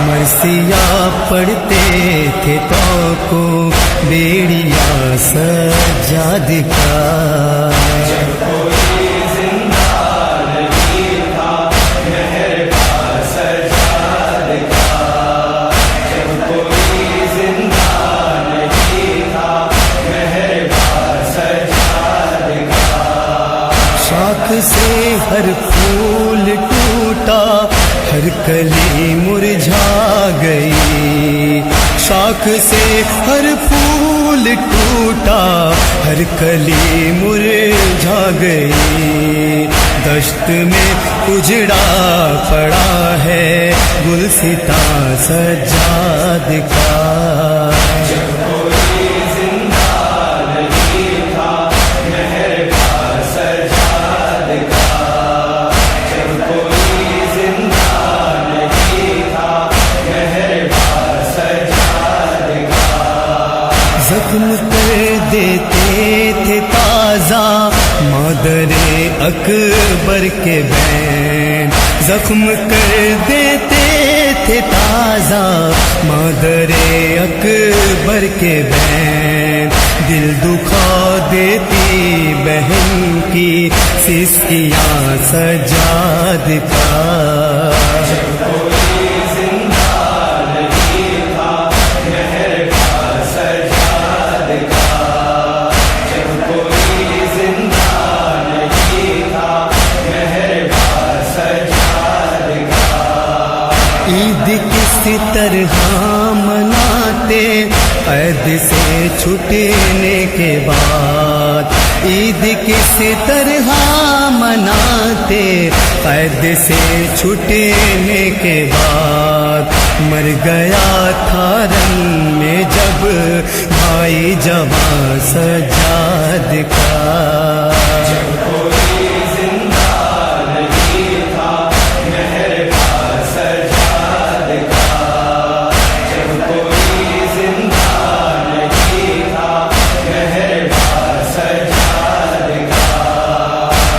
مرثیہ پڑھتے تھے تو کو بیڑیا سجاد کا، جب کوئی زندہ نہیں تھا مہرباں سجاد کا، جب کوئی زندہ نہیں تھا مہرباں سجاد کا، شاخ سے ہر پھول ٹوٹا ہر کلی مرجھا گئی، شاخ سے ہر پھول ٹوٹا ہر کلی مرجھا گئی، دشت میں اجڑا پڑا ہے گلستاں سجاد کا، جب کوئی زندہ نہیں تھا مہرباں سجاد کا، جب کوئی زندہ نہیں تھا مہرباں سجاد کا، زخم کر دیتے تھے تازہ مادر اکبر کے بین، زخم کر دیتے تھے تازہ مادر اکبر کے بین، دل دکھا دیتی بہن کی سسکیاں سجاد کا، جب کوئی زندہ نہیں تھا مہرباں سجاد کا، جب کوئی زندہ نہیں تھا مہرباں سجاد کا، عید کس طرح مناتے قید سے چھٹنے کے بعد، عید کس طرح مناتے قید سے چھٹنے کے بعد، مر گیا تھا رن میں جب بھائی جواں سجاد کا، جب کوئی زندہ نہیں تھا مہرباں سجاد کا، جب کوئی زندہ نہیں تھا مہرباں سجاد کا،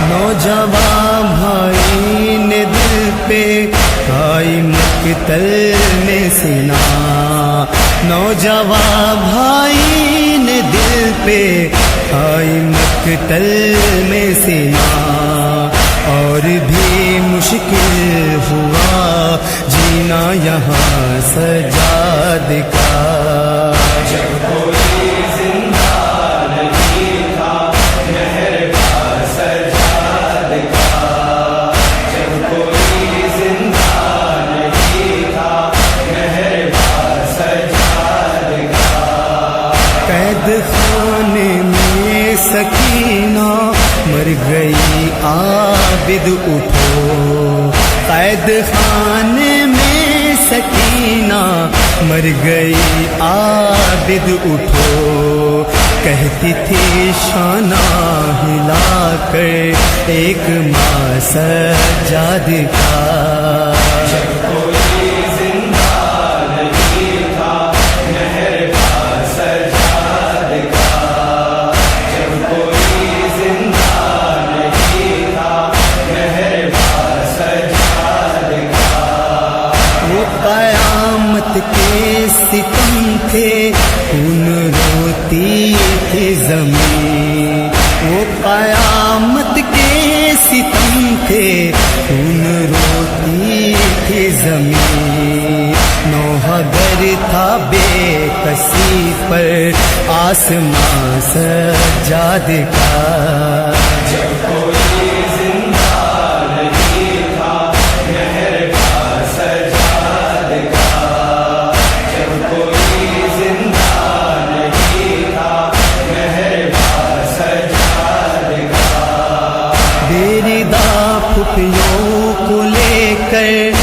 نوجوان بھائی نے دل پہ آئی مقتل میں سنا، نوجوان بھائی نے دل پہ آئی مقتل میں سنا، اور بھی مشکل ہوا جینا یہاں سجاد کا، جب کوئی زندہ نہیں تھا مہرباں سجاد کا، جب کوئی زندہ نہیں تھا مہرباں سجاد کا، قید خانے میں سکینہ مر گئی عابد اٹھو، قید خانے میں سکینہ مر گئی عابد اٹھو، کہتی تھی شانہ ہلا کر ایک ماں سجاد کا، جب کوئی زندہ نہیں تھا مہرباں سجاد کا، جب کوئی زندہ نہیں تھا مہرباں سجاد کا، وہ قیامت کے ستم تھے خون روتی تھی زمین، وہ قیامت کے ستم تھے خون روتی تھی زمین، نوحہ گر تھا بے کسی پر آسمان سجاد کا، جب کوئی زندہ نہیں تھا مہرباں سجاد کا، جب کوئی زندہ نہیں تھا مہرباں سجاد کا، بیردہ پھپھیوں کو لے کر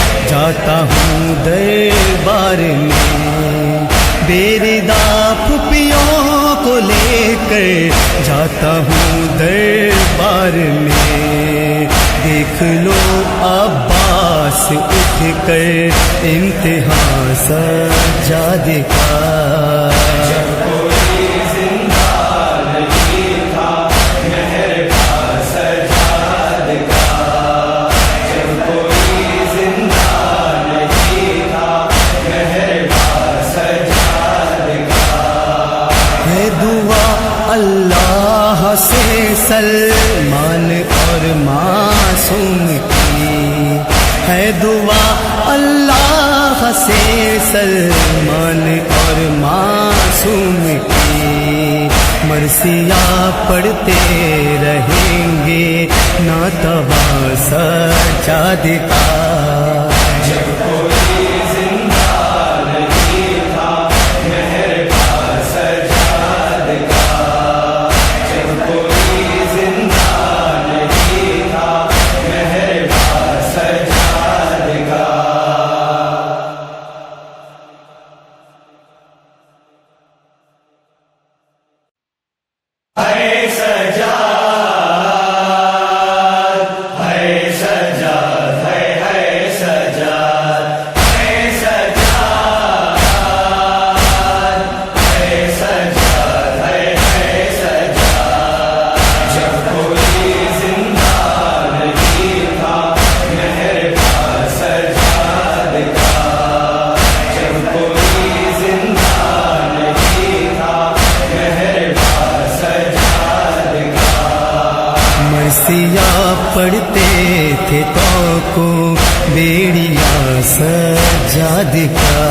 جاتا ہوں دربار میں، بیردا پھپھیوں کو لے کر جاتا ہوں دربار میں، دیکھ لو عباس اٹھ کر امتحان سجاد کا، جب کوئی زندہ نہیں تھا مہر کا سجاد کا، جب کوئی زندہ نہیں تھا مہر کا سجاد کا، ہے دعا اللہ سے سلمان اور معصوم کی، ہے دعا اللہ سے سلمان اور معصوم کی، مرثیہ پڑھتے رہیں گے ناتوا سجاد کا، جب کوئی زندہ نہیں تھا مہر کا سجاد کا، جب کوئی زندہ نہیں تھا مہر کا سجاد کا، ہے سجاد، ہے سجاد، ہے سجاد، ہے سجاد، ہے سجاد، ہے سجاد، جب کوئی زندہ نہیں تھا مہر کا سجاد کا، جب کوئی زندہ نہیں تھا مہر کا سجاد کا، مرثیہ پڑھتے تھے تو کو بیڑیا سجاد کا،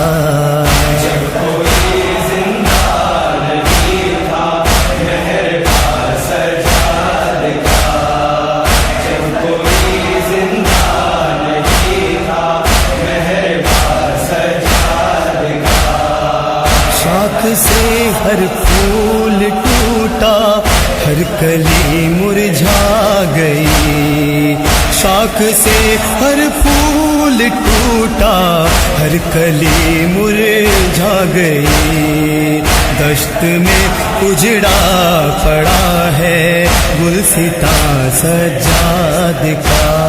جب کوئی زندہ نہیں تھا مہر کا سجاد کا، جب کوئی زندہ نہیں تھا مہر کا سجاد کا، شاخ سے ہر پھول ٹوٹا ہر کلی مرجھا گئی، شاخ سے ہر پھول ٹوٹا ہر کلی مرجھا گئی، دشت میں اجڑا پڑا ہے گلستاں سجاد کا،